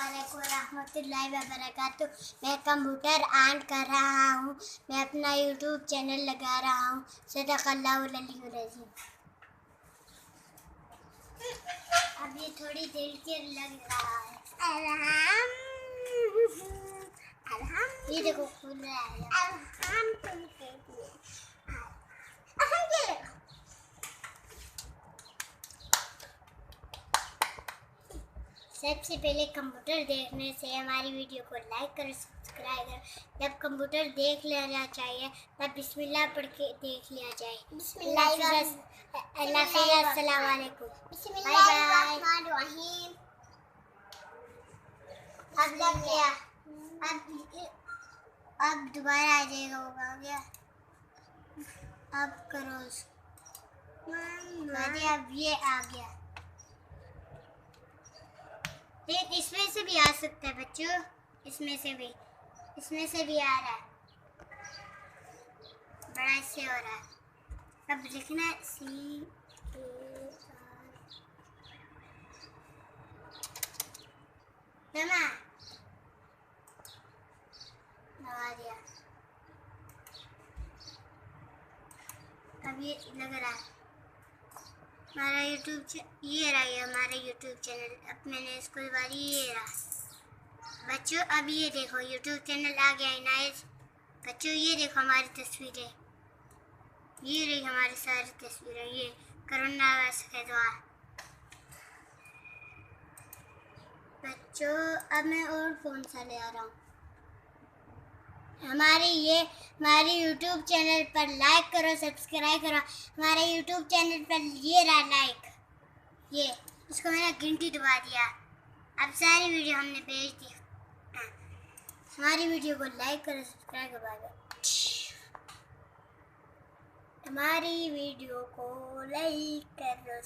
वालेकुम रहमतुल्लाहि व बरकातुहू। मैं कंप्यूटर ऑन कर रहा हूँ। मैं अपना यूट्यूब चैनल लगा रहा हूँ। सदक़ल्लाहुल अलीयुल अज़ीम। अब ये थोड़ी देर के लग रहा है। ये देखो खुल रहा है। सबसे पहले कंप्यूटर देखने से हमारी वीडियो को लाइक करो, सब्सक्राइब करो। जब कंप्यूटर देख लेना चाहिए तब बिस्मिल्लाह पढ़ के देख लिया जाए। अल्लाह हाफ़िज़, अस्सलाम वालेकुम, बाय बाय। अब लग गया। अब दोबारा आ जाएगा। वो आ गया। अब करो अब ये आ गया। देख, इसमें से भी आ सकता है बच्चों। इसमें से भी आ रहा है। बड़ा इससे हो रहा है। अब लिखना CAR। लगा दिया। अब ये लग रहा है हमारा ये रहा है हमारा यूट्यूब चैनल। अब मैंने इसको दबा दिया। ये रहा बच्चों। अब ये देखो यूट्यूब चैनल आ गया है नाइस। बच्चों ये देखो हमारी तस्वीरें। ये रही हमारी सारी तस्वीरें। ये कोरोना वायरस के द्वारा। बच्चों अब मैं और कौन सा ले आ रहा हूँ। हमारे यूट्यूब चैनल पर लाइक करो, सब्सक्राइब करो। हमारे यूट्यूब चैनल पर ये रहा लाइक। ये इसको मैंने घंटी दबा दिया। अब सारी वीडियो हमने भेज दी। हमारी वीडियो को लाइक करो, सब्सक्राइब करो। हमारी वीडियो को लाइक करो।